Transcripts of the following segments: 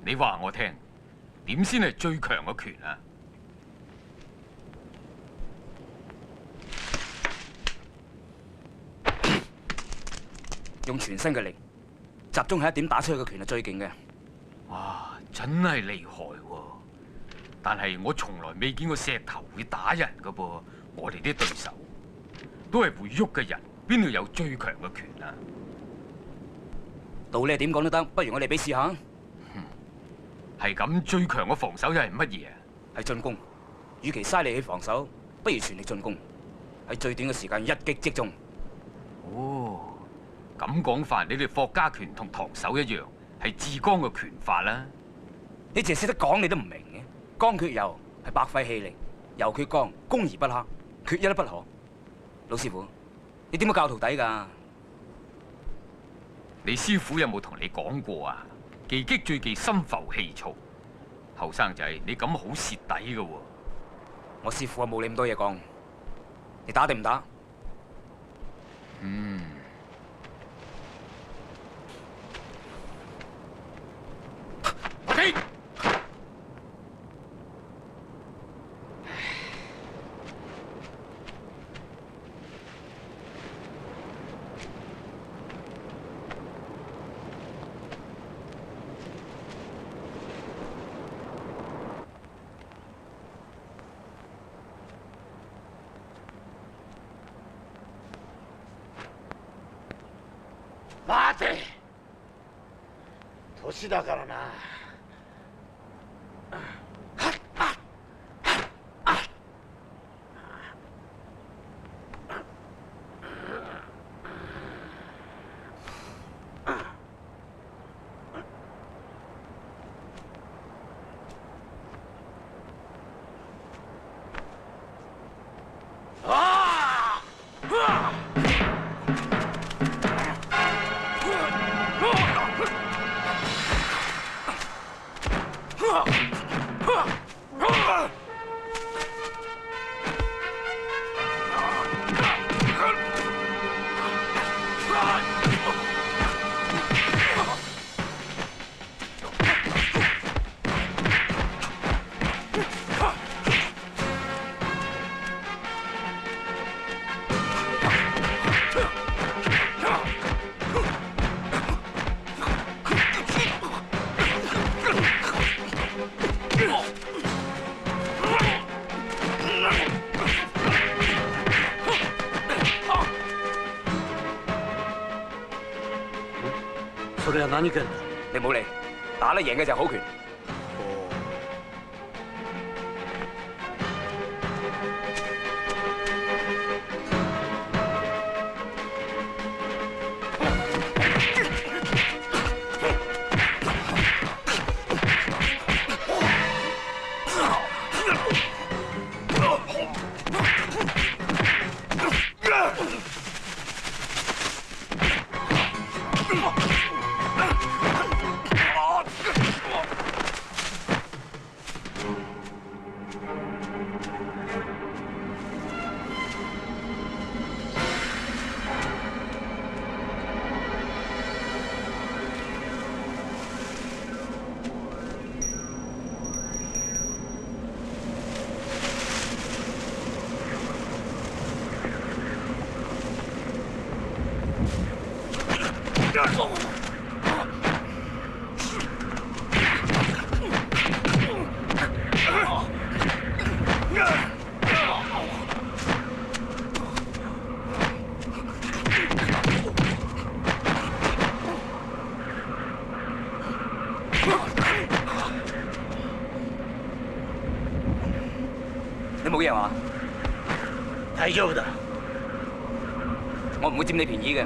你話我聽，點先係最強嘅拳啊？用全身嘅力，集中喺一點打出去嘅拳係最勁嘅。哇，真係厲害喎！但係我從來未見過石頭會打人噶噃。我哋啲對手都係會喐嘅人，邊度有最強嘅拳啊？道理係點講都得，不如我哋比試下。係咁，最強嘅防守又係乜嘢啊？係進攻。與其嘥力氣防守，不如全力進攻，喺最短嘅時間一擊即中。哦，咁講法，你哋霍家拳同唐手一樣，係至剛嘅拳法啦。你淨係識得講，你都唔明嘅。剛缺柔係百廢氣力，柔缺剛，攻而不克，缺一都不可。老師傅，你點樣教徒弟㗎？你師傅有冇同你講過啊？技擊最忌心浮氣躁。後生仔，你咁好蝕底㗎喎。我師傅冇你咁多嘢講。你打定唔打？嗯。OK。待て。年だからな。それは何拳だ？你冇理，打得贏嘅就係好拳。你冇嘢嘛？大丈夫だ。我唔會佔你便宜嘅。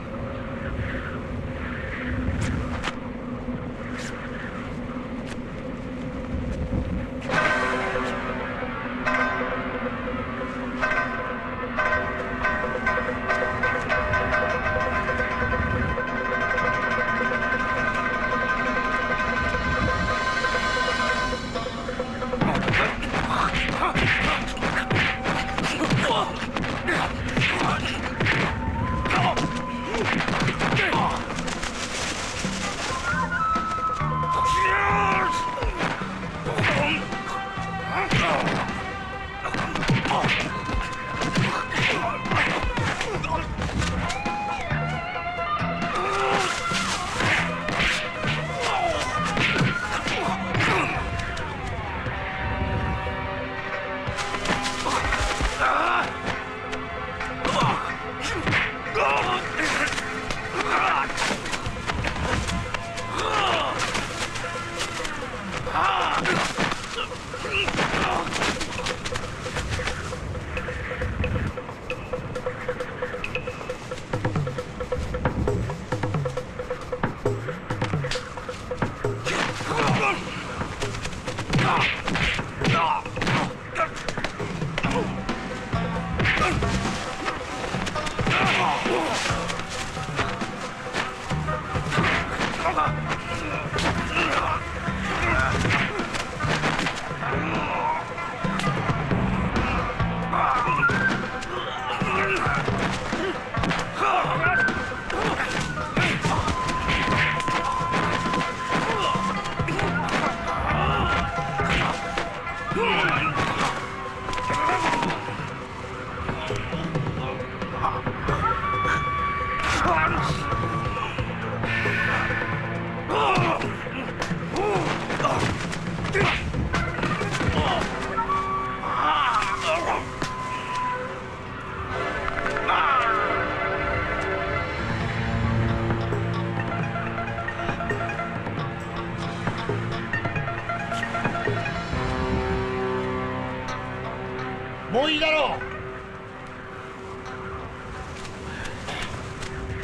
もういいだろう。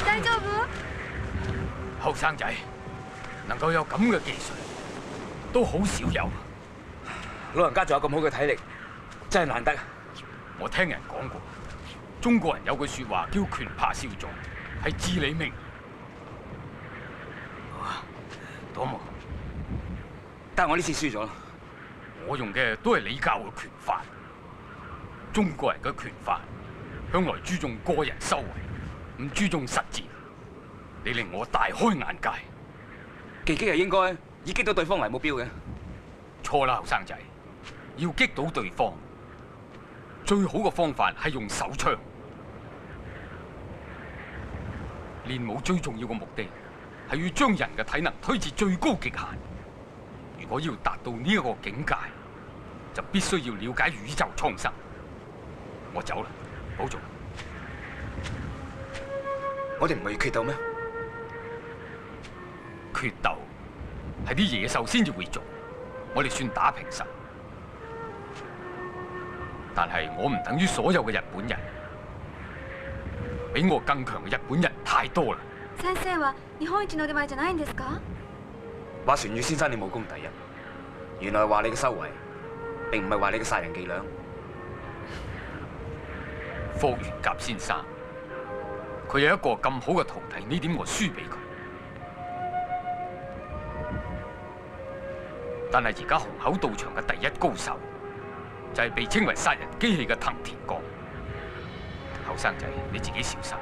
大丈夫？後生仔能夠有咁嘅技術，都好少有。老人家仲有咁好嘅體力，真係難得。我聽人講過，中國人有句説話叫拳怕少壯，係至理名言。多麼？但係我呢次輸咗啦。我用嘅都係你教嘅拳法。中國人嘅拳法向來注重個人修為，唔注重實戰。你令我大開眼界。技擊係應該以擊到對方為目標嘅。錯啦，後生仔，要擊倒對方，最好嘅方法係用手槍。練武最重要嘅目的係要將人嘅體能推至最高極限。如果要達到呢一個境界，就必須要了解宇宙蒼生。我走啦，保重。我哋唔係要決鬥咩？決鬥係啲野獸先至會做，我哋算打平手。但係我唔等於所有嘅日本人，比我更強嘅日本人太多啦。先生は日本一の腕前じゃないんですか？話船越先生你武功第一，原來話你嘅修為，並唔係話你嘅殺人伎倆。霍元甲先生，佢有一個咁好嘅徒弟，呢點我輸俾佢。但係而家虹口道場嘅第一高手，就係被稱為殺人機器嘅藤田剛。後生仔，你自己小心。